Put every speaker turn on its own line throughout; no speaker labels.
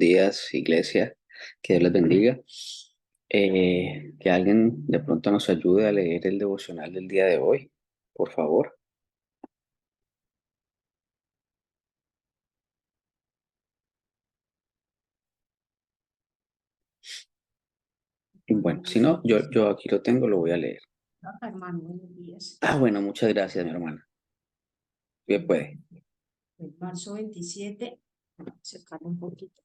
días, iglesia. Que Dios les bendiga. Que alguien de pronto nos ayude a leer el devocional del día de hoy, por favor. Y bueno, si no, yo aquí lo tengo, lo voy a leer.
Hermano, buenos días.
Bueno, muchas gracias, mi hermana. Bien, puede.
El marzo 27, acercarlo un poquito.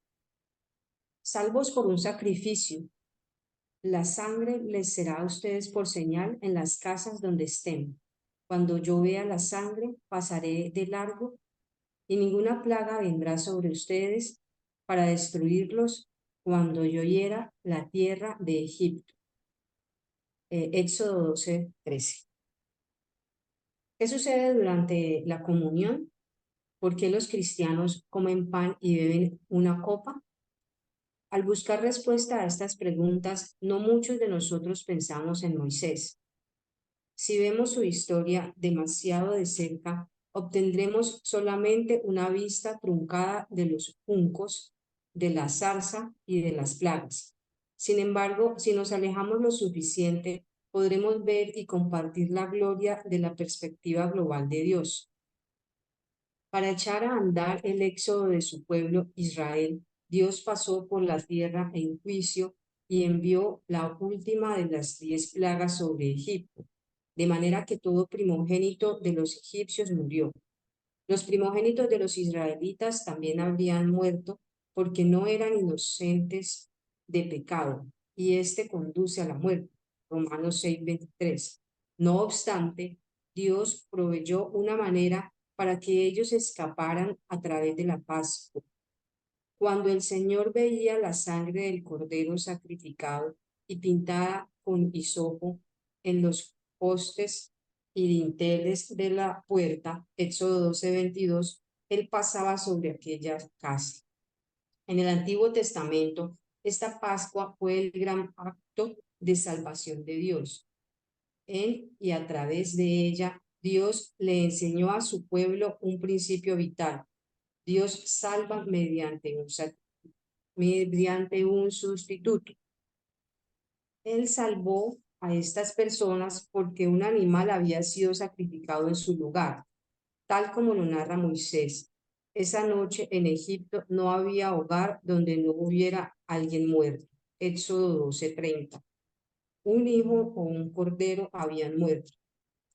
Salvos por un sacrificio. La sangre les será a ustedes por señal en las casas donde estén. Cuando yo vea la sangre, pasaré de largo y ninguna plaga vendrá sobre ustedes para destruirlos cuando yo hiera la tierra de Egipto. Éxodo 12:13. ¿Qué sucede durante la comunión? ¿Por qué los cristianos comen pan y beben una copa? Al buscar respuesta a estas preguntas, no muchos de nosotros pensamos en Moisés. Si vemos su historia demasiado de cerca, obtendremos solamente una vista truncada de los juncos, de la zarza y de las plagas. Sin embargo, si nos alejamos lo suficiente, podremos ver y compartir la gloria de la perspectiva global de Dios. Para echar a andar el éxodo de su pueblo Israel, Dios pasó por la tierra en juicio y envió la última de las 10 plagas sobre Egipto, de manera que todo primogénito de los egipcios murió. Los primogénitos de los israelitas también habrían muerto porque no eran inocentes de pecado, y este conduce a la muerte. Romanos 6:23. No obstante, Dios proveyó una manera para que ellos escaparan a través de la Pascua. Cuando el Señor veía la sangre del cordero sacrificado y pintada con hisopo en los postes y dinteles de la puerta, Éxodo 12:22, él pasaba sobre aquella casa. En el Antiguo Testamento, esta Pascua fue el gran acto de salvación de Dios. En y a través de ella, Dios le enseñó a su pueblo un principio vital. Dios salva mediante un sustituto. Él salvó a estas personas porque un animal había sido sacrificado en su lugar, tal como lo narra Moisés. Esa noche en Egipto no había hogar donde no hubiera alguien muerto. Éxodo 12:30. Un hijo o un cordero habían muerto.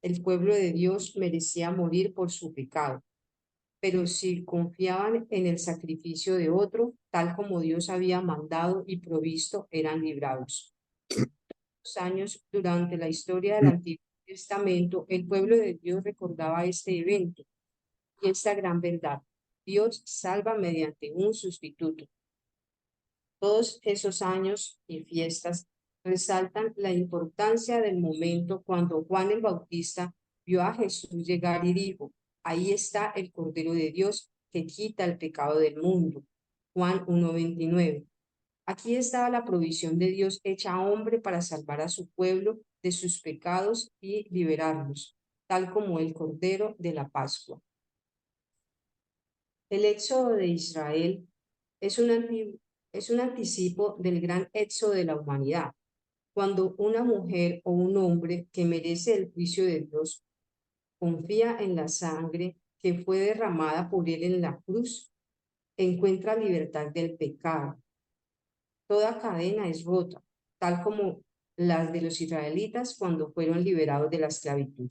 El pueblo de Dios merecía morir por su pecado, pero si confiaban en el sacrificio de otro, tal como Dios había mandado y provisto, eran librados. Años durante la historia del Antiguo Testamento, el pueblo de Dios recordaba este evento y esta gran verdad. Dios salva mediante un sustituto. Todos esos años y fiestas resaltan la importancia del momento cuando Juan el Bautista vio a Jesús llegar y dijo: ahí está el Cordero de Dios que quita el pecado del mundo. Juan 1:29. Aquí estaba la provisión de Dios hecha hombre para salvar a su pueblo de sus pecados y liberarlos, tal como el Cordero de la Pascua. El éxodo de Israel es un anticipo del gran éxodo de la humanidad, cuando una mujer o un hombre que merece el juicio de Dios confía en la sangre que fue derramada por él en la cruz, encuentra libertad del pecado. Toda cadena es rota, tal como las de los israelitas cuando fueron liberados de la esclavitud.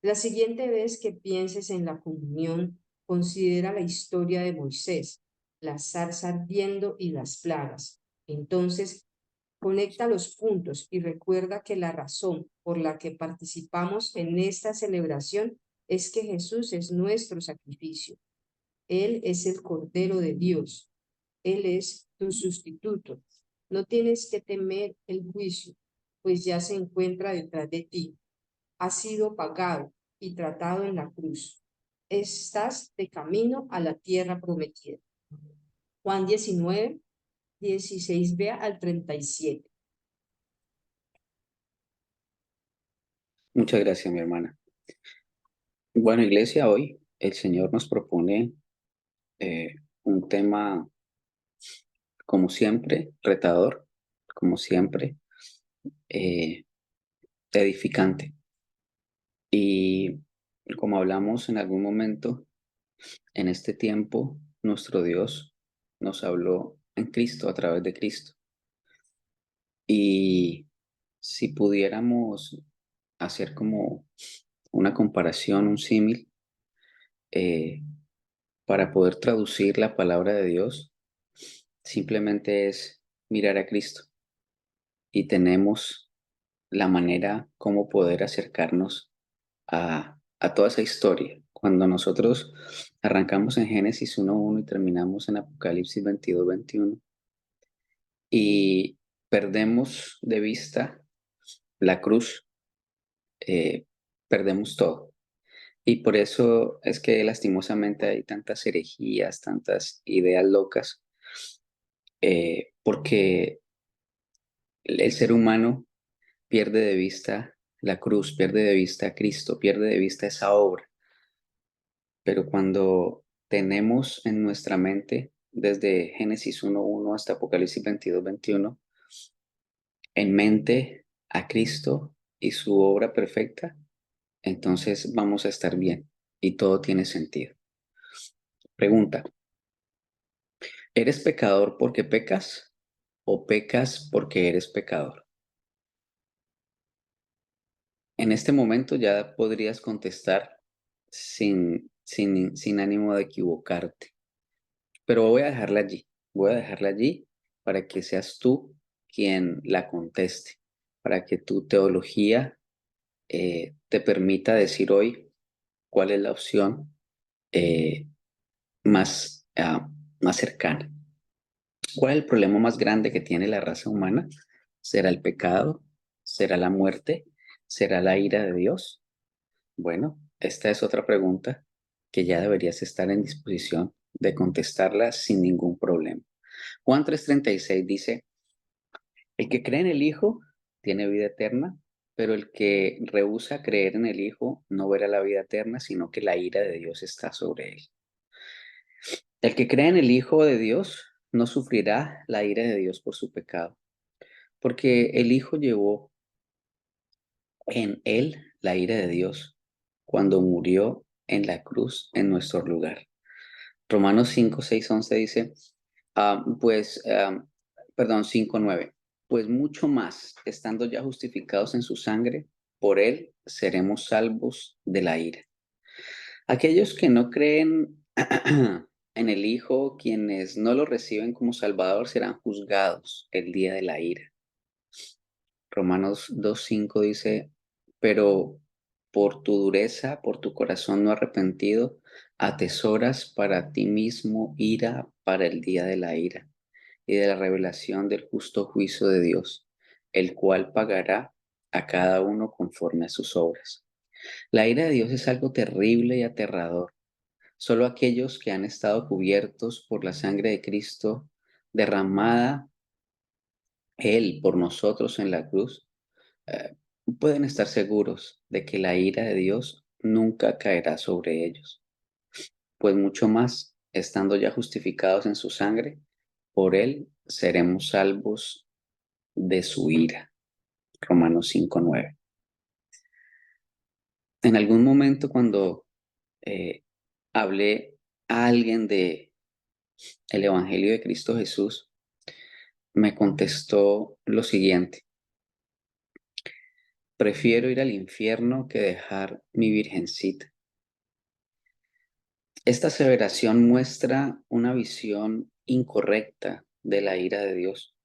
La siguiente vez que pienses en la comunión, considera la historia de Moisés, la zarza ardiendo y las plagas. Entonces, conecta los puntos y recuerda que la razón por la que participamos en esta celebración es que Jesús es nuestro sacrificio. Él es el Cordero de Dios. Él es tu sustituto. No tienes que temer el juicio, pues ya se encuentra detrás de ti. Ha sido pagado y tratado en la cruz. Estás de camino a la tierra prometida. Juan 19:16b al 37.
Muchas gracias, mi hermana. Bueno, iglesia, hoy el Señor nos propone un tema como siempre, retador, como siempre, eh, edificante. Y como hablamos en algún momento, en este tiempo, nuestro Dios nos habló en Cristo, a través de Cristo. Y si pudiéramos hacer como una comparación, un símil, eh, para poder traducir la palabra de Dios, simplemente es mirar a Cristo y tenemos la manera como poder acercarnos a toda esa historia. Cuando nosotros arrancamos en Génesis 1:1 y terminamos en Apocalipsis 22:21 y perdemos de vista la cruz, eh, perdemos todo. Y por eso es que lastimosamente hay tantas herejías, tantas ideas locas, porque el ser humano pierde de vista la cruz, pierde de vista a Cristo, pierde de vista esa obra. Pero cuando tenemos en nuestra mente, desde Génesis 1:1 hasta Apocalipsis 22:21, en mente a Cristo y su obra perfecta, entonces vamos a estar bien y todo tiene sentido. Pregunta: ¿eres pecador porque pecas o pecas porque eres pecador? En este momento ya podrías contestar sin ánimo de equivocarte, pero voy a dejarla allí. Voy a dejarla allí para que seas tú quien la conteste, para que tu teología te permita decir hoy cuál es la opción eh, más cercana. ¿Cuál es el problema más grande que tiene la raza humana? ¿Será el pecado? ¿Será la muerte? ¿Será la ira de Dios? Bueno, esta es otra pregunta que ya deberías estar en disposición de contestarla sin ningún problema. Juan 3:36 dice: el que cree en el Hijo tiene vida eterna, pero el que rehúsa creer en el Hijo no verá la vida eterna, sino que la ira de Dios está sobre él. El que cree en el Hijo de Dios no sufrirá la ira de Dios por su pecado, porque el Hijo llevó en él la ira de Dios cuando murió en la cruz en nuestro lugar. Romanos 5:6-11 dice, pues, perdón, 5:9, pues mucho más, estando ya justificados en su sangre, por él seremos salvos de la ira. Aquellos que no creen en el Hijo, quienes no lo reciben como Salvador, serán juzgados el día de la ira. Romanos 2:5 dice, pero por tu dureza, por tu corazón no arrepentido, atesoras para ti mismo ira para el día de la ira y de la revelación del justo juicio de Dios, el cual pagará a cada uno conforme a sus obras. La ira de Dios es algo terrible y aterrador. Solo aquellos que han estado cubiertos por la sangre de Cristo derramada Él por nosotros en la cruz, eh, pueden estar seguros de que la ira de Dios nunca caerá sobre ellos, pues mucho más, estando ya justificados en su sangre, por Él seremos salvos de su ira. Romanos 5:9. En algún momento cuando eh, hablé a alguien de el Evangelio de Cristo Jesús, me contestó lo siguiente: prefiero ir al infierno que dejar mi virgencita. Esta aseveración muestra una visión incorrecta de la ira de Dios.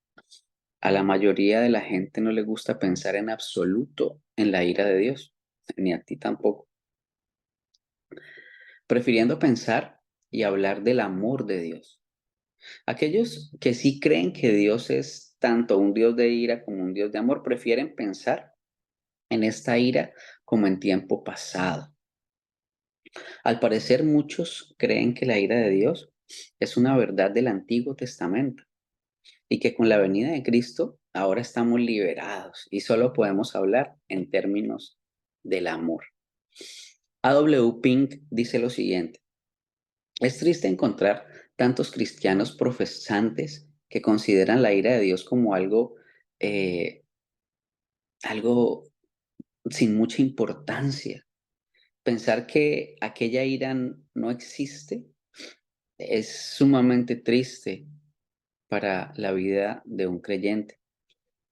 A la mayoría de la gente no le gusta pensar en absoluto en la ira de Dios, ni a ti tampoco, prefiriendo pensar y hablar del amor de Dios. Aquellos que sí creen que Dios es tanto un Dios de ira como un Dios de amor, prefieren pensar en esta ira como en tiempo pasado. Al parecer, muchos creen que la ira de Dios es una verdad del Antiguo Testamento y que con la venida de Cristo ahora estamos liberados y solo podemos hablar en términos del amor. A.W. Pink dice lo siguiente: es triste encontrar tantos cristianos profesantes que consideran la ira de Dios como algo sin mucha importancia. Pensar que aquella ira no existe es sumamente triste para la vida de un creyente.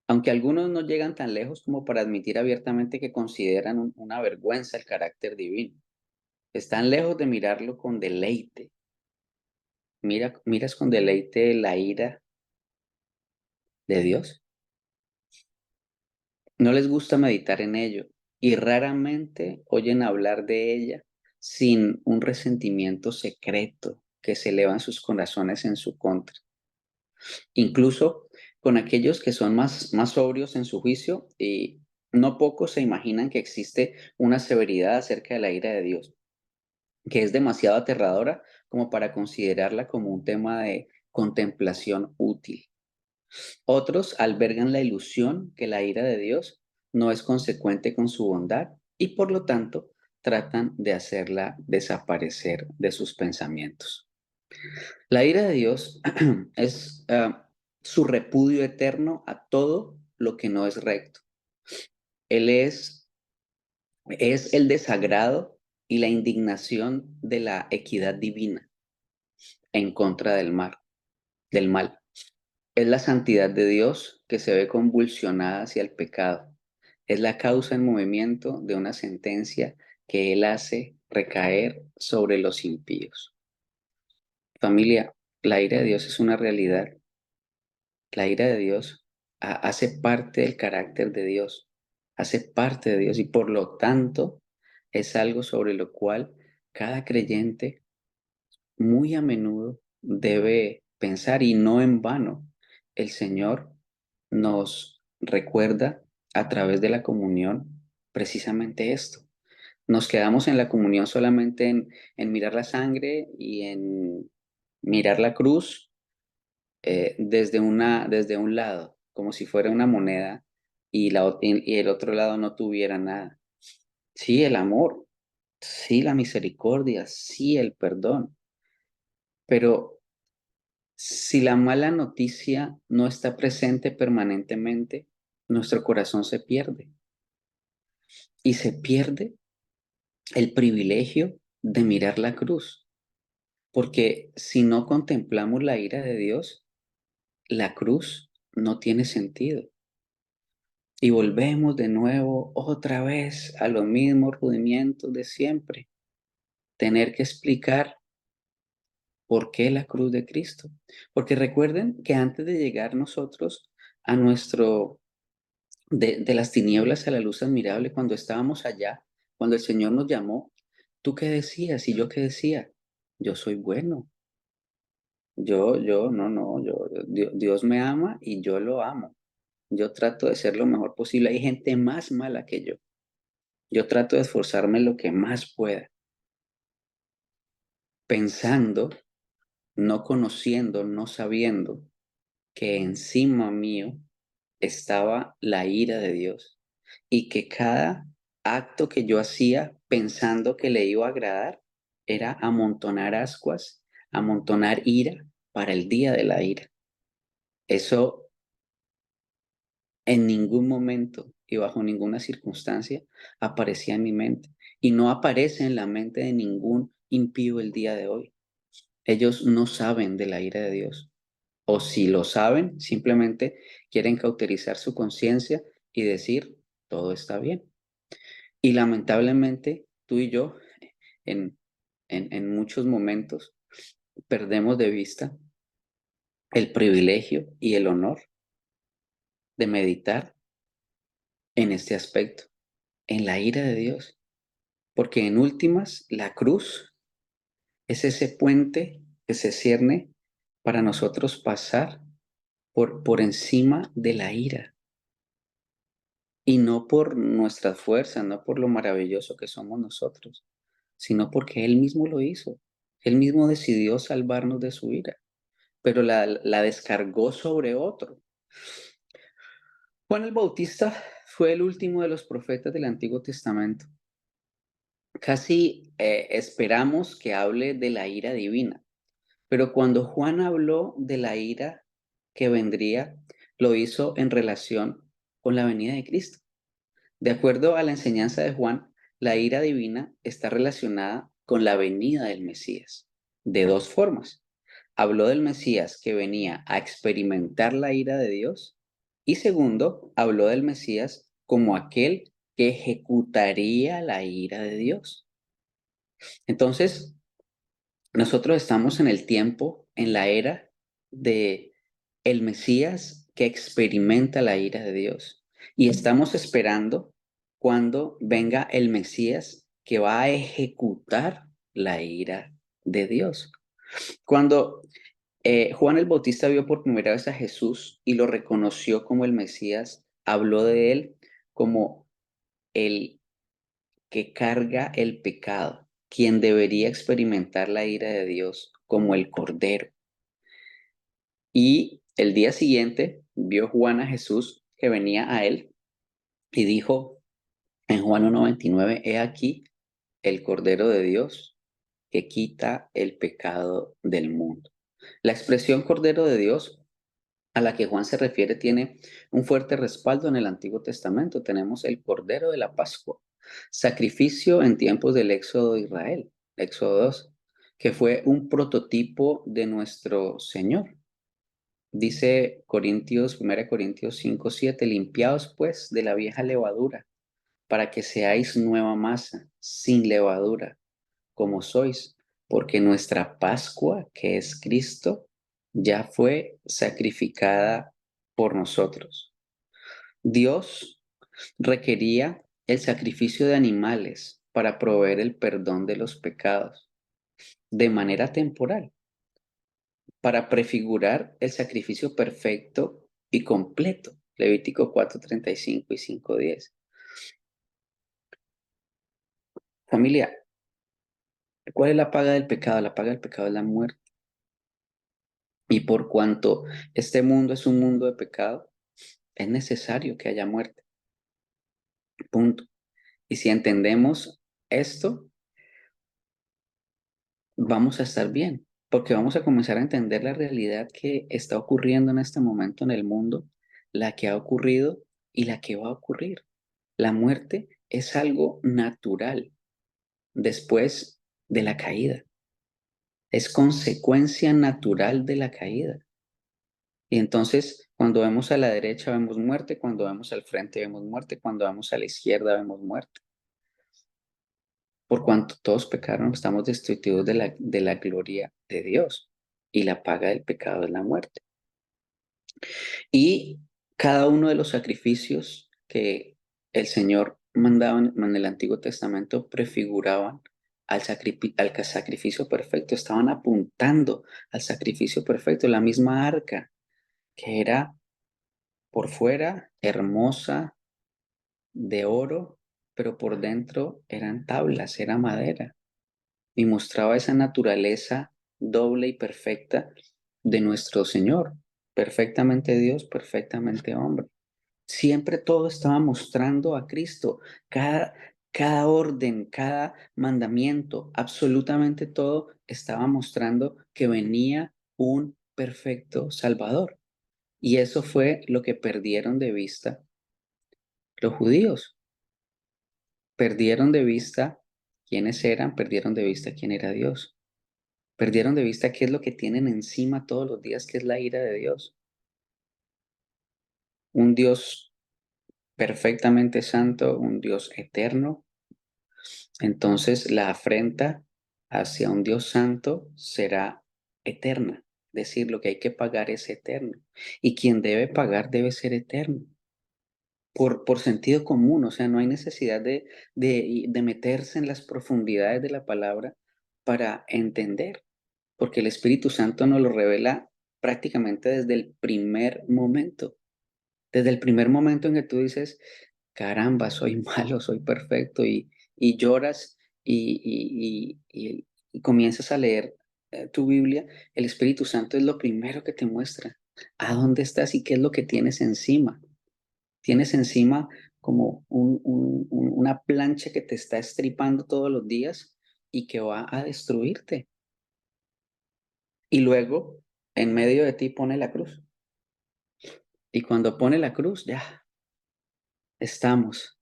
Aunque algunos no llegan tan lejos como para admitir abiertamente que consideran una vergüenza el carácter divino. Están lejos de mirarlo con deleite. Miras con deleite la ira de Dios. No les gusta meditar en ello y raramente oyen hablar de ella sin un resentimiento secreto que se eleva en sus corazones en su contra. Incluso con aquellos que son más sobrios en su juicio, y no pocos se imaginan que existe una severidad acerca de la ira de Dios, que es demasiado aterradora como para considerarla como un tema de contemplación útil. Otros albergan la ilusión que la ira de Dios no es consecuente con su bondad y por lo tanto tratan de hacerla desaparecer de sus pensamientos. La ira de Dios es su repudio eterno a todo lo que no es recto. Él es el desagrado y la indignación de la equidad divina en contra del mal. Es la santidad de Dios que se ve convulsionada hacia el pecado. Es la causa en movimiento de una sentencia que Él hace recaer sobre los impíos. Familia, la ira de Dios es una realidad. La ira de Dios hace parte del carácter de Dios, hace parte de Dios y por lo tanto es algo sobre lo cual cada creyente muy a menudo debe pensar y no en vano. El Señor nos recuerda a través de la comunión precisamente esto. Nos quedamos en la comunión solamente en mirar la sangre y en mirar la cruz desde un lado, como si fuera una moneda y el otro lado no tuviera nada. Sí, el amor, sí, la misericordia, sí, el perdón, pero si la mala noticia no está presente permanentemente, nuestro corazón se pierde y se pierde el privilegio de mirar la cruz, porque si no contemplamos la ira de Dios, la cruz no tiene sentido. Y volvemos de nuevo otra vez a los mismos rudimientos de siempre. Tener que explicar por qué la cruz de Cristo. Porque recuerden que antes de llegar nosotros a de las tinieblas a la luz admirable, cuando estábamos allá, cuando el Señor nos llamó, ¿tú qué decías? Y yo qué decía, yo soy bueno. Dios me ama y yo lo amo. Yo trato de ser lo mejor posible. Hay gente más mala que yo. Yo trato de esforzarme lo que más pueda, pensando, no conociendo, no sabiendo que encima mío estaba la ira de Dios y que cada acto que yo hacía pensando que le iba a agradar era amontonar ascuas, amontonar ira para el día de la ira. Eso en ningún momento y bajo ninguna circunstancia aparecía en mi mente y no aparece en la mente de ningún impío el día de hoy. Ellos no saben de la ira de Dios. O si lo saben, simplemente quieren cauterizar su conciencia y decir, todo está bien. Y lamentablemente, tú y yo, en, en muchos momentos, perdemos de vista el privilegio y el honor de meditar en este aspecto, en la ira de Dios. Porque en últimas, la cruz es ese puente que se cierne para nosotros pasar por encima de la ira. Y no por nuestra fuerza, no por lo maravilloso que somos nosotros, sino porque Él mismo lo hizo. Él mismo decidió salvarnos de su ira, pero la descargó sobre otro. Juan el Bautista fue el último de los profetas del Antiguo Testamento. Casi esperamos que hable de la ira divina, pero cuando Juan habló de la ira que vendría lo hizo en relación con la venida de Cristo. De acuerdo a la enseñanza de Juan, la ira divina está relacionada con la venida del Mesías, de dos formas. Habló del Mesías que venía a experimentar la ira de Dios y segundo, habló del Mesías como aquel que ejecutaría la ira de Dios. Entonces, nosotros estamos en el tiempo, en la era de el Mesías que experimenta la ira de Dios. Y estamos esperando cuando venga el Mesías que va a ejecutar la ira de Dios. Cuando Juan el Bautista vio por primera vez a Jesús y lo reconoció como el Mesías, habló de él como el que carga el pecado, quien debería experimentar la ira de Dios como el Cordero. Y el día siguiente vio Juan a Jesús que venía a él y dijo en Juan 1:29, he aquí el Cordero de Dios que quita el pecado del mundo. La expresión Cordero de Dios a la que Juan se refiere tiene un fuerte respaldo en el Antiguo Testamento. Tenemos el Cordero de la Pascua, sacrificio en tiempos del Éxodo de Israel, Éxodo 2, que fue un prototipo de nuestro Señor. Dice Corintios, 1 Corintios 5:7, limpiaos pues de la vieja levadura, para que seáis nueva masa, sin levadura, como sois, porque nuestra Pascua, que es Cristo, ya fue sacrificada por nosotros. Dios requería el sacrificio de animales para proveer el perdón de los pecados de manera temporal, para prefigurar el sacrificio perfecto y completo. Levítico 4:35 y 5:10. Familia, ¿cuál es la paga del pecado? La paga del pecado es la muerte. Y por cuanto este mundo es un mundo de pecado, es necesario que haya muerte. Punto. Y si entendemos esto, vamos a estar bien, porque vamos a comenzar a entender la realidad que está ocurriendo en este momento en el mundo, la que ha ocurrido y la que va a ocurrir. La muerte es algo natural después de la caída. Es consecuencia natural de la caída. Y entonces, cuando vemos a la derecha vemos muerte, cuando vemos al frente vemos muerte, cuando vemos a la izquierda vemos muerte. Por cuanto todos pecaron, estamos destituidos de la gloria de Dios. Y la paga del pecado es la muerte. Y cada uno de los sacrificios que el Señor mandaba en el Antiguo Testamento prefiguraban al sacrificio perfecto, estaban apuntando al sacrificio perfecto. La misma arca, que era por fuera hermosa, de oro, pero por dentro eran tablas, era madera, y mostraba esa naturaleza doble y perfecta de nuestro Señor, perfectamente Dios, perfectamente hombre. Siempre todo estaba mostrando a Cristo, cada orden, cada mandamiento, absolutamente todo estaba mostrando que venía un perfecto Salvador. Y eso fue lo que perdieron de vista los judíos. Perdieron de vista quiénes eran, perdieron de vista quién era Dios. Perdieron de vista qué es lo que tienen encima todos los días, que es la ira de Dios. Un Dios perfectamente santo, un Dios eterno. Entonces la afrenta hacia un Dios santo será eterna. Es decir, lo que hay que pagar es eterno. Y quien debe pagar debe ser eterno. Por sentido común, o sea, no hay necesidad de meterse en las profundidades de la palabra para entender, porque el Espíritu Santo nos lo revela prácticamente desde el primer momento. Desde el primer momento en que tú dices, caramba, soy malo, soy perfecto, y lloras y comienzas a leer tu Biblia, el Espíritu Santo es lo primero que te muestra a dónde estás y qué es lo que tienes encima. Tienes encima como una plancha que te está estripando todos los días y que va a destruirte. Y luego, en medio de ti pone la cruz. Y cuando pone la cruz, ya estamos.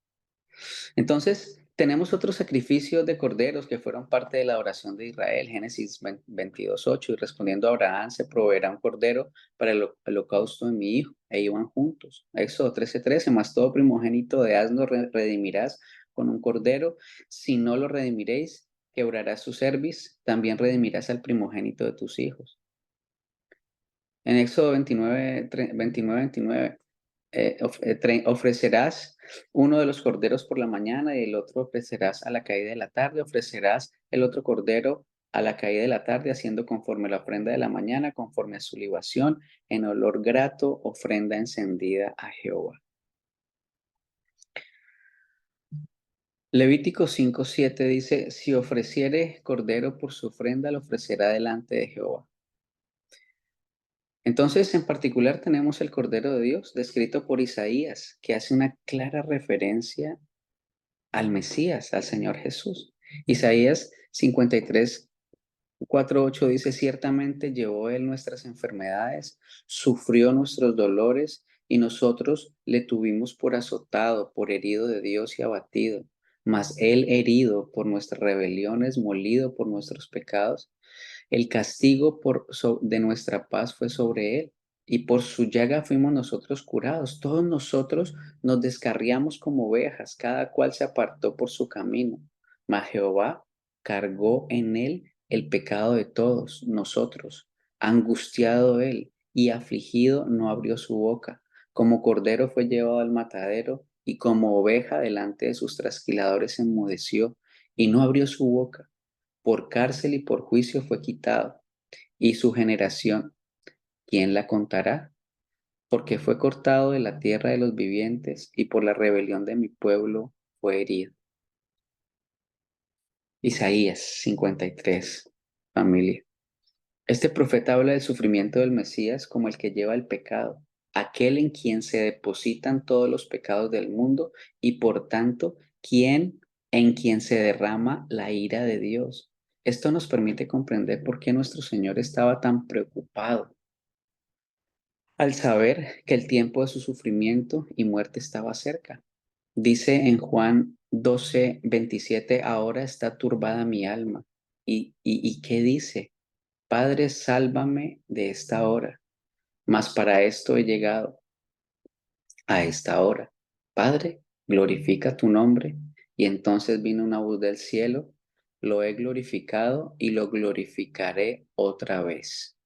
Entonces, tenemos otros sacrificios de corderos que fueron parte de la oración de Israel, Génesis 22:8, y respondiendo a Abraham, se proveerá un cordero para el holocausto de mi hijo, e iban juntos. Éxodo 13:13, más todo primogénito de asno redimirás con un cordero, si no lo redimiréis, quebrarás su cerviz, también redimirás al primogénito de tus hijos. En Éxodo 29:29, ofrecerás uno de los corderos por la mañana y el otro ofrecerás a la caída de la tarde. Ofrecerás el otro cordero a la caída de la tarde, haciendo conforme la ofrenda de la mañana, conforme a su libación, en olor grato, ofrenda encendida a Jehová. Levítico 5:7 dice: si ofreciere cordero por su ofrenda, lo ofrecerá delante de Jehová. Entonces, en particular, tenemos el Cordero de Dios, descrito por Isaías, que hace una clara referencia al Mesías, al Señor Jesús. Isaías 53:4-8 dice: ciertamente llevó él nuestras enfermedades, sufrió nuestros dolores, y nosotros le tuvimos por azotado, por herido de Dios y abatido. Mas él herido por nuestras rebeliones, molido por nuestros pecados. El castigo de nuestra paz fue sobre él, y por su llaga fuimos nosotros curados. Todos nosotros nos descarriamos como ovejas, cada cual se apartó por su camino. Mas Jehová cargó en él el pecado de todos nosotros. Angustiado él y afligido, no abrió su boca. Como cordero fue llevado al matadero, y como oveja delante de sus trasquiladores enmudeció, y no abrió su boca. Por cárcel y por juicio fue quitado. Y su generación, ¿quién la contará? Porque fue cortado de la tierra de los vivientes, y por la rebelión de mi pueblo fue herido. Isaías 53, familia. Este profeta habla del sufrimiento del Mesías como el que lleva el pecado, aquel en quien se depositan todos los pecados del mundo, y por tanto, en quien se derrama la ira de Dios. Esto nos permite comprender por qué nuestro Señor estaba tan preocupado al saber que el tiempo de su sufrimiento y muerte estaba cerca. Dice en Juan 12:27: ahora está turbada mi alma. ¿Y qué dice? Padre, sálvame de esta hora. Mas para esto he llegado a esta hora. Padre, glorifica tu nombre. Y entonces vino una voz del cielo: lo he glorificado y lo glorificaré otra vez.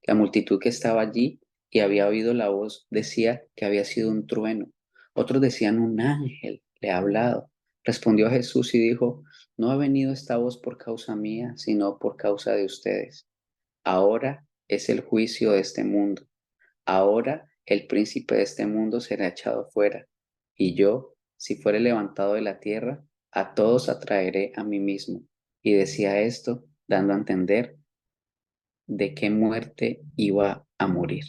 La multitud que estaba allí y había oído la voz decía que había sido un trueno. Otros decían: un ángel le ha hablado. Respondió Jesús y dijo: no ha venido esta voz por causa mía, sino por causa de ustedes. Ahora es el juicio de este mundo. Ahora el príncipe de este mundo será echado fuera. Y yo, si fuere levantado de la tierra, a todos atraeré a mí mismo. Y decía esto, dando a entender de qué muerte iba a morir.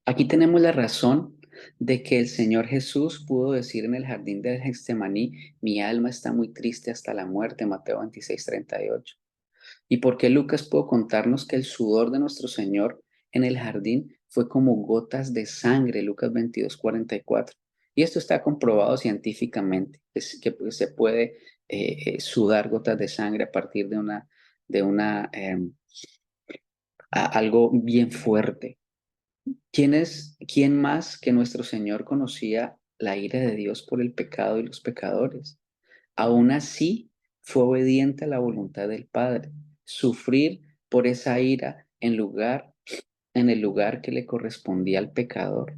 Aquí tenemos la razón de que el Señor Jesús pudo decir en el jardín del Getsemaní: mi alma está muy triste hasta la muerte, Mateo 26:38. ¿Y por qué Lucas pudo contarnos que el sudor de nuestro Señor en el jardín fue como gotas de sangre, Lucas 22:44? Y esto está comprobado científicamente, que se puede sudar gotas de sangre a partir de algo bien fuerte. ¿Quién más que nuestro Señor conocía la ira de Dios por el pecado y los pecadores? Aún así, fue obediente a la voluntad del Padre, sufrir por esa ira en el lugar que le correspondía al pecador.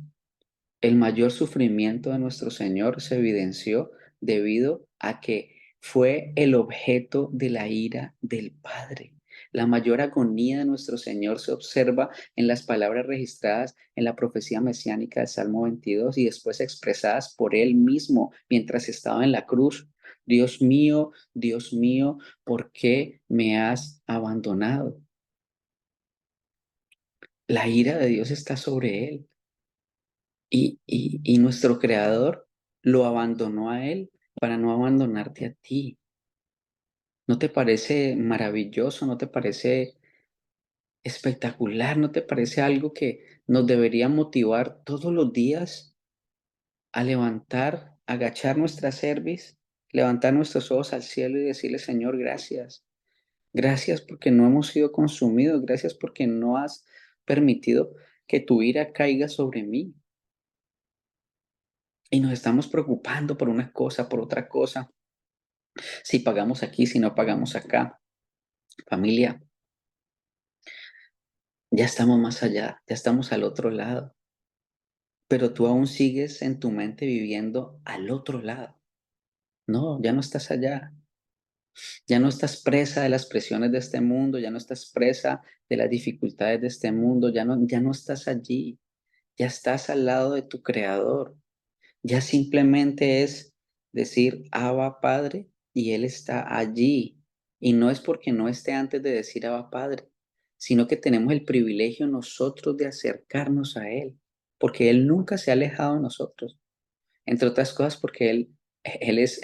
El mayor sufrimiento de nuestro Señor se evidenció debido a que fue el objeto de la ira del Padre. La mayor agonía de nuestro Señor se observa en las palabras registradas en la profecía mesiánica del Salmo 22 y después expresadas por él mismo mientras estaba en la cruz. Dios mío, ¿por qué me has abandonado? La ira de Dios está sobre él. Y nuestro Creador lo abandonó a él para no abandonarte a ti. ¿No te parece maravilloso? ¿No te parece espectacular? ¿No te parece algo que nos debería motivar todos los días a levantar, agachar nuestra cerviz, levantar nuestros ojos al cielo y decirle, Señor, gracias. Gracias porque no hemos sido consumidos. Gracias porque no has permitido que tu ira caiga sobre mí. Y nos estamos preocupando por una cosa, por otra cosa. Si pagamos aquí, si no pagamos acá. Familia, ya estamos más allá, ya estamos al otro lado. Pero tú aún sigues en tu mente viviendo al otro lado. No, ya no estás allá. Ya no estás presa de las presiones de este mundo, ya no estás presa de las dificultades de este mundo, ya no estás allí. Ya estás al lado de tu creador. Ya simplemente es decir, Abba Padre, y Él está allí. Y no es porque no esté antes de decir Abba Padre, sino que tenemos el privilegio nosotros de acercarnos a Él, porque Él nunca se ha alejado de nosotros. Entre otras cosas, porque Él es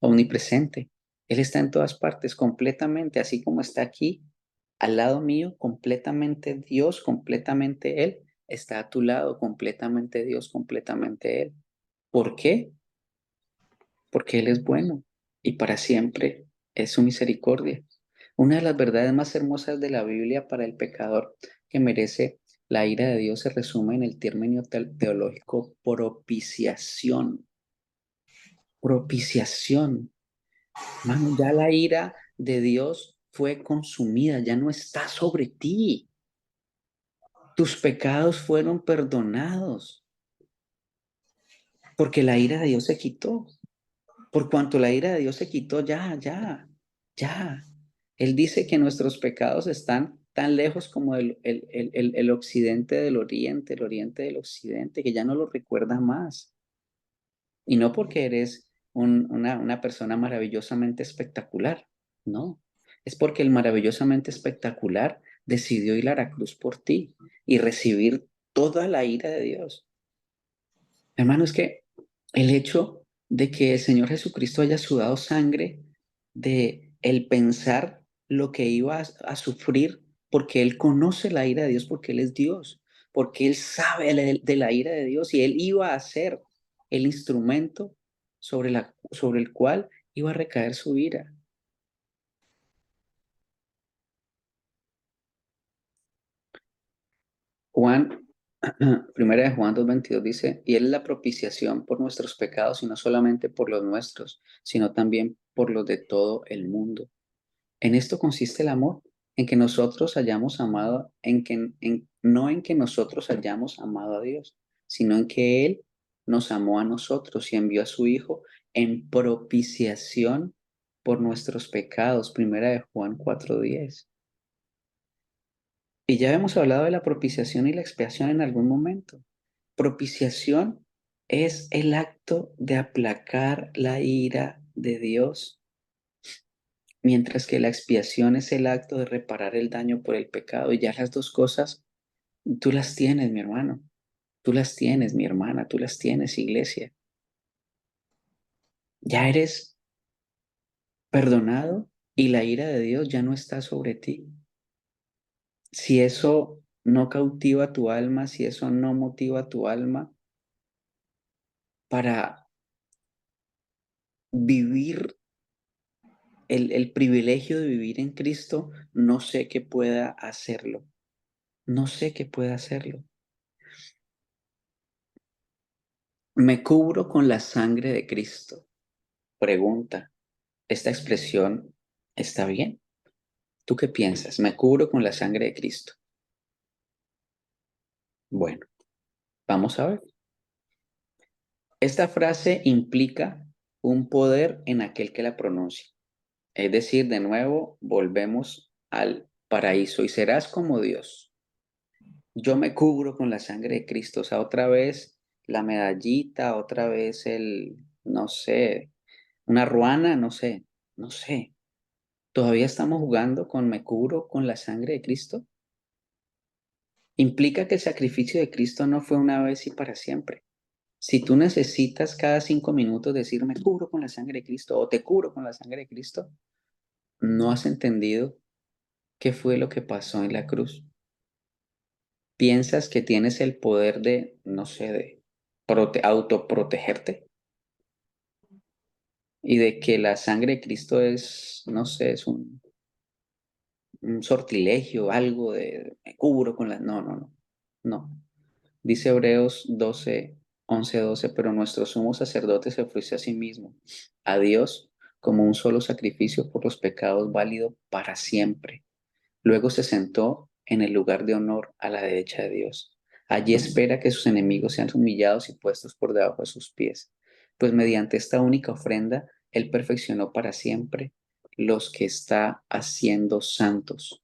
omnipresente. Él está en todas partes, completamente, así como está aquí, al lado mío, completamente Dios, completamente Él. Está a tu lado, completamente Dios, completamente Él. ¿Por qué? Porque Él es bueno y para siempre es su misericordia. Una de las verdades más hermosas de la Biblia para el pecador que merece la ira de Dios se resume en el término teológico propiciación. Propiciación. Mano, ya la ira de Dios fue consumida, ya no está sobre ti. Tus pecados fueron perdonados porque la ira de Dios se quitó. Por cuanto la ira de Dios se quitó, ya. Él dice que nuestros pecados están tan lejos como el occidente del oriente, el oriente del occidente, que ya no lo recuerda más. Y no porque eres una persona maravillosamente espectacular, no. Es porque el maravillosamente espectacular decidió ir a la cruz por ti y recibir toda la ira de Dios. Hermano, es que el hecho de que el Señor Jesucristo haya sudado sangre, de el pensar lo que iba a sufrir, porque Él conoce la ira de Dios, porque Él es Dios, porque Él sabe de la ira de Dios y Él iba a ser el instrumento sobre el cual iba a recaer su ira. Juan, primera de Juan 2:22 dice, y Él es la propiciación por nuestros pecados y no solamente por los nuestros, sino también por los de todo el mundo. En esto consiste el amor, en que nosotros hayamos amado, no en que nosotros hayamos amado a Dios, sino en que Él nos amó a nosotros y envió a su Hijo en propiciación por nuestros pecados. Primera de Juan 4:10. Y ya hemos hablado de la propiciación y la expiación en algún momento. Propiciación es el acto de aplacar la ira de Dios, mientras que la expiación es el acto de reparar el daño por el pecado. Y ya las dos cosas, tú las tienes, mi hermano. Tú las tienes, mi hermana. Tú las tienes, iglesia. Ya eres perdonado y la ira de Dios ya no está sobre ti. Si eso no cautiva tu alma, si eso no motiva tu alma para vivir el privilegio de vivir en Cristo, no sé qué pueda hacerlo. No sé qué pueda hacerlo. Me cubro con la sangre de Cristo. Pregunta, ¿esta expresión está bien? ¿Tú qué piensas? Me cubro con la sangre de Cristo. Bueno, vamos a ver. Esta frase implica un poder en aquel que la pronuncia. Es decir, de nuevo, volvemos al paraíso y serás como Dios. Yo me cubro con la sangre de Cristo. O sea, otra vez la medallita, otra vez no sé, una ruana, no sé. ¿Todavía estamos jugando con me cubro con la sangre de Cristo? Implica que el sacrificio de Cristo no fue una vez y para siempre. Si tú necesitas cada 5 minutos decir me cubro con la sangre de Cristo o te cubro con la sangre de Cristo, no has entendido qué fue lo que pasó en la cruz. ¿Piensas que tienes el poder de, no sé, de autoprotegerte? Y de que la sangre de Cristo es, no sé, es un sortilegio, algo de, me cubro con la... No, no, no, no. Dice Hebreos 12, 11, 12, pero nuestro sumo sacerdote se ofreció a sí mismo, a Dios, como un solo sacrificio por los pecados válido para siempre. Luego se sentó en el lugar de honor a la derecha de Dios. Allí espera que sus enemigos sean humillados y puestos por debajo de sus pies. Pues mediante esta única ofrenda, Él perfeccionó para siempre los que está haciendo santos.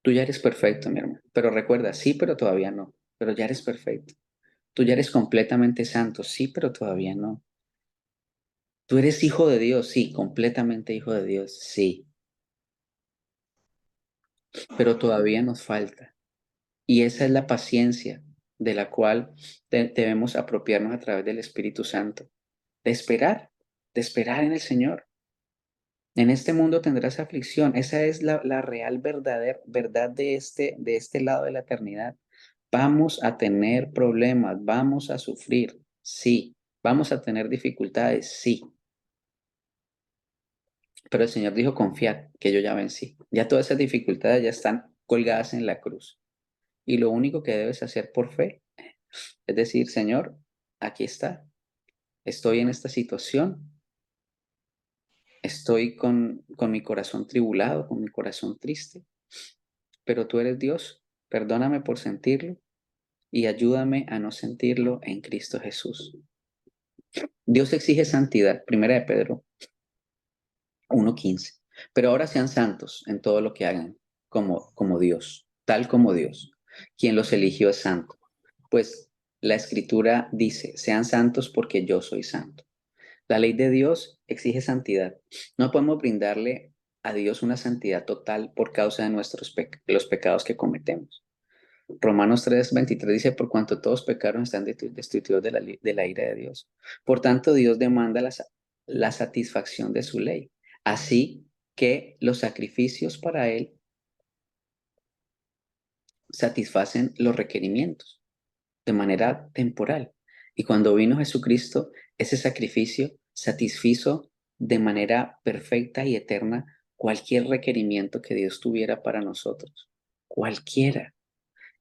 Tú ya eres perfecto, mi hermano. Pero recuerda, sí, pero todavía no. Pero ya eres perfecto. Tú ya eres completamente santo, sí, pero todavía no. Tú eres hijo de Dios, sí, completamente hijo de Dios, sí, pero todavía nos falta. Y esa es la paciencia de la cual debemos apropiarnos a través del Espíritu Santo, de esperar, de esperar en el Señor. En este mundo tendrás aflicción. Esa es la real verdad de este lado de la eternidad. Vamos a tener problemas, vamos a sufrir, sí. Vamos a tener dificultades, sí. Pero el Señor dijo, confiad, que yo ya vencí. Ya todas esas dificultades ya están colgadas en la cruz. Y lo único que debes hacer por fe es decir, Señor, aquí está, estoy en esta situación, estoy con mi corazón tribulado, con mi corazón triste, pero tú eres Dios, perdóname por sentirlo y ayúdame a no sentirlo en Cristo Jesús. Dios exige santidad, primera de Pedro 1:15. Pero ahora sean santos en todo lo que hagan, como Dios, tal como Dios, quien los eligió es santo. Pues la escritura dice, sean santos porque yo soy santo. La ley de Dios exige santidad. No podemos brindarle a Dios una santidad total por causa de los pecados que cometemos. Romanos 3:23 dice, por cuanto todos pecaron están destituidos de la ira de Dios. Por tanto, Dios demanda la satisfacción de su ley. Así que los sacrificios para Él satisfacen los requerimientos de manera temporal. Y cuando vino Jesucristo, ese sacrificio satisfizo de manera perfecta y eterna cualquier requerimiento que Dios tuviera para nosotros. Cualquiera.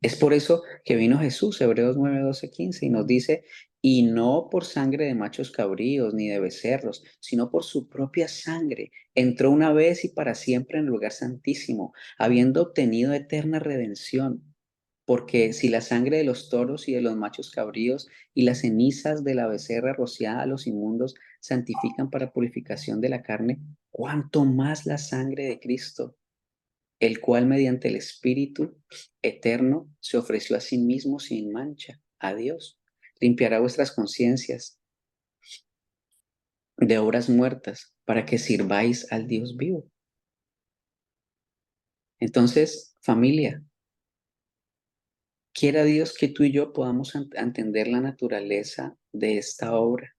Es por eso que vino Jesús, Hebreos 9, 12, 15, y nos dice, y no por sangre de machos cabríos ni de becerros, sino por su propia sangre. Entró una vez y para siempre en el lugar santísimo, habiendo obtenido eterna redención. Porque si la sangre de los toros y de los machos cabríos y las cenizas de la becerra rociada a los inmundos santifican para purificación de la carne, ¿cuánto más la sangre de Cristo? El cual mediante el Espíritu eterno se ofreció a sí mismo sin mancha a Dios. Limpiará vuestras conciencias de obras muertas para que sirváis al Dios vivo. Entonces, familia, quiera Dios que tú y yo podamos entender la naturaleza de esta obra,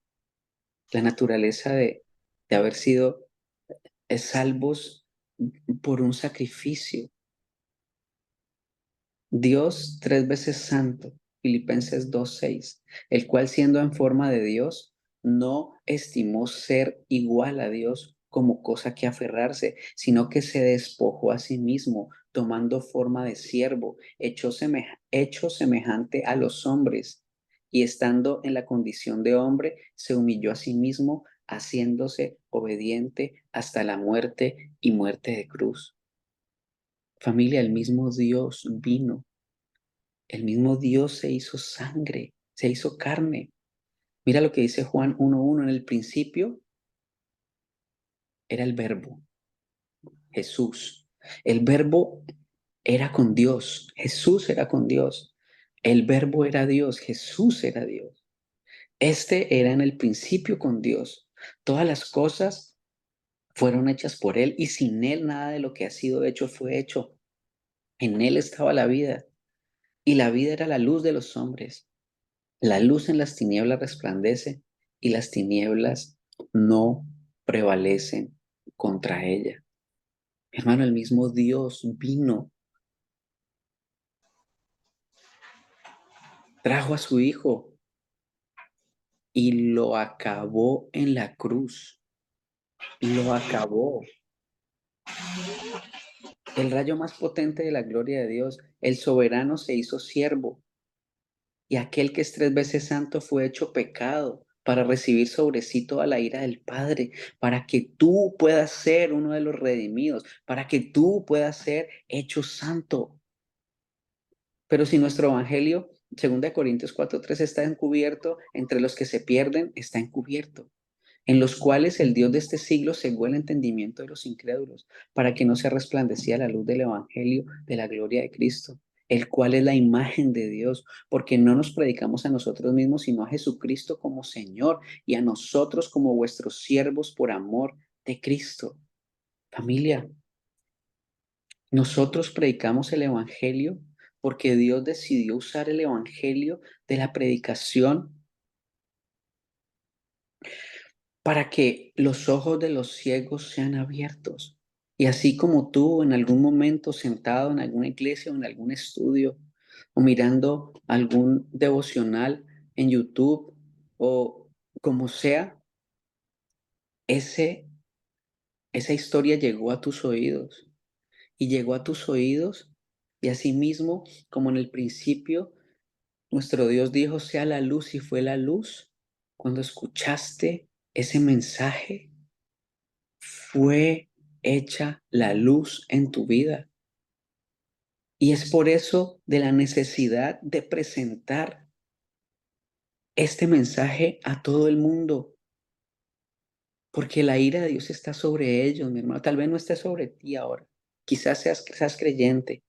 la naturaleza de haber sido salvos por un sacrificio. Dios 3 veces santo, Filipenses 2:6, el cual siendo en forma de Dios, no estimó ser igual a Dios como cosa que aferrarse, sino que se despojó a sí mismo, tomando forma de siervo, hecho semejante a los hombres, y estando en la condición de hombre, se humilló a sí mismo, haciéndose obediente hasta la muerte y muerte de cruz. Familia, el mismo Dios vino. El mismo Dios se hizo sangre, se hizo carne. Mira lo que dice Juan 1:1. En el principio era el verbo, Jesús. El verbo era con Dios, Jesús era con Dios. El verbo era Dios, Jesús era Dios. Este era en el principio con Dios. Todas las cosas fueron hechas por Él y sin Él nada de lo que ha sido hecho fue hecho. En Él estaba la vida y la vida era la luz de los hombres. La luz en las tinieblas resplandece y las tinieblas no prevalecen contra ella. Hermano, el mismo Dios vino trajo a su hijo y lo acabó en la cruz. Lo acabó. El rayo más potente de la gloria de Dios, el soberano se hizo siervo y aquel que es 3 veces santo fue hecho pecado para recibir sobre sí toda la ira del Padre, para que tú puedas ser uno de los redimidos, para que tú puedas ser hecho santo. Pero si nuestro evangelio, 2 Corintios 4:3, está encubierto, entre los que se pierden está encubierto, en los cuales el Dios de este siglo cegó el entendimiento de los incrédulos, para que no se resplandecía la luz del evangelio de la gloria de Cristo, el cual es la imagen de Dios, porque no nos predicamos a nosotros mismos, sino a Jesucristo como Señor y a nosotros como vuestros siervos por amor de Cristo. Familia, nosotros predicamos el evangelio porque Dios decidió usar el evangelio de la predicación para que los ojos de los ciegos sean abiertos. Y así como tú en algún momento sentado en alguna iglesia o en algún estudio o mirando algún devocional en YouTube o como sea, ese, esa historia llegó a tus oídos y llegó a tus oídos y asimismo como en el principio nuestro Dios dijo sea la luz y fue la luz. Cuando escuchaste ese mensaje, fue hecha la luz en tu vida. Y es por eso de la necesidad de presentar este mensaje a todo el mundo, porque la ira de Dios está sobre ellos, mi hermano. Tal vez no esté sobre ti ahora. Quizás seas creyente,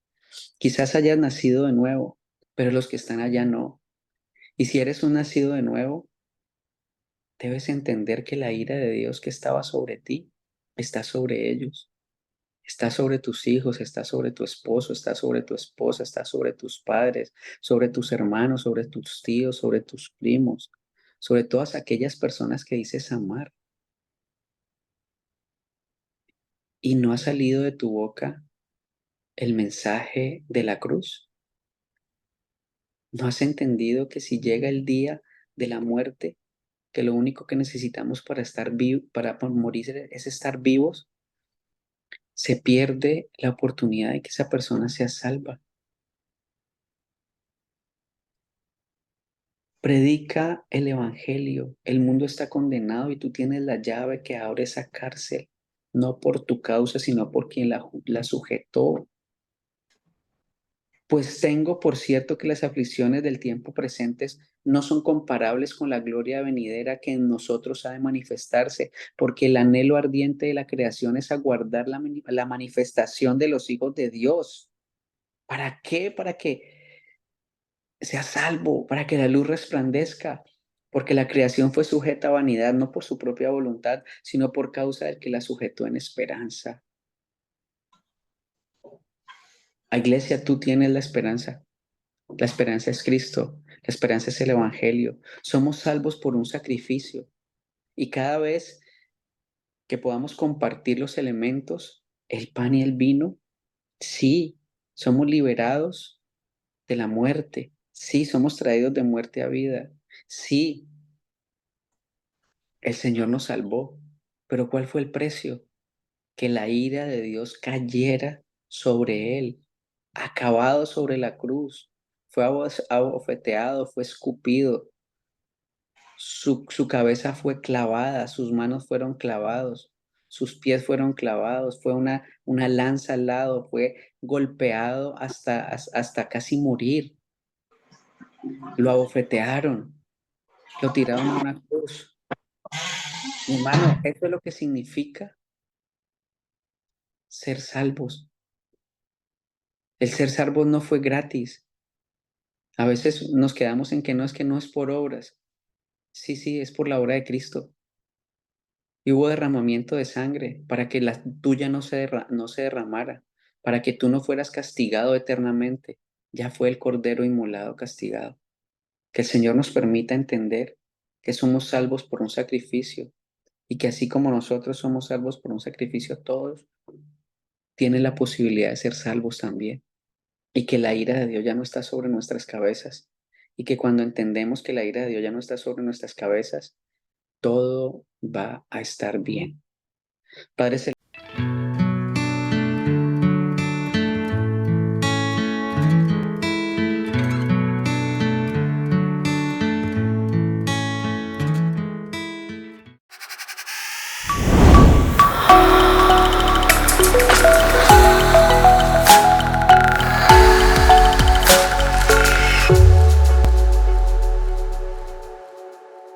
quizás hayas nacido de nuevo, pero los que están allá no. Y si eres un nacido de nuevo, debes entender que la ira de Dios que estaba sobre ti está sobre ellos. Está sobre tus hijos, está sobre tu esposo, está sobre tu esposa, está sobre tus padres, sobre tus hermanos, sobre tus tíos, sobre tus primos, sobre todas aquellas personas que dices amar. Y no ha salido de tu boca el mensaje de la cruz. No has entendido que si llega el día de la muerte, que lo único que necesitamos para estar vivos, para por morir es estar vivos, se pierde la oportunidad de que esa persona sea salva. Predica el evangelio. El mundo está condenado y tú tienes la llave que abre esa cárcel, no por tu causa, sino por quien la sujetó. Pues tengo por cierto que las aflicciones del tiempo presentes no son comparables con la gloria venidera que en nosotros ha de manifestarse, porque el anhelo ardiente de la creación es aguardar la manifestación de los hijos de Dios. ¿Para qué? Para que sea salvo, para que la luz resplandezca, porque la creación fue sujeta a vanidad, no por su propia voluntad, sino por causa del que la sujetó en esperanza. A iglesia, tú tienes la esperanza. La esperanza es Cristo, la esperanza es el Evangelio. Somos salvos por un sacrificio y cada vez que podamos compartir los elementos, el pan y el vino, sí, somos liberados de la muerte, sí, somos traídos de muerte a vida, sí, el Señor nos salvó, pero ¿cuál fue el precio? Que la ira de Dios cayera sobre él, acabado sobre la cruz, fue abofeteado, fue escupido, su cabeza fue clavada, sus manos fueron clavados, sus pies fueron clavados, fue una lanza al lado, fue golpeado hasta casi morir, lo abofetearon, lo tiraron a una cruz. Mi hermano, eso es lo que significa ser salvos. El ser salvos no fue gratis. A veces nos quedamos en que no es por obras. Sí, sí, es por la obra de Cristo. Y hubo derramamiento de sangre para que la tuya no se derramara, para que tú no fueras castigado eternamente. Ya fue el Cordero inmolado castigado. Que el Señor nos permita entender que somos salvos por un sacrificio y que así como nosotros somos salvos por un sacrificio, todos tienen la posibilidad de ser salvos también. Y que la ira de Dios ya no está sobre nuestras cabezas y que cuando entendemos que la ira de Dios ya no está sobre nuestras cabezas, todo va a estar bien. Padre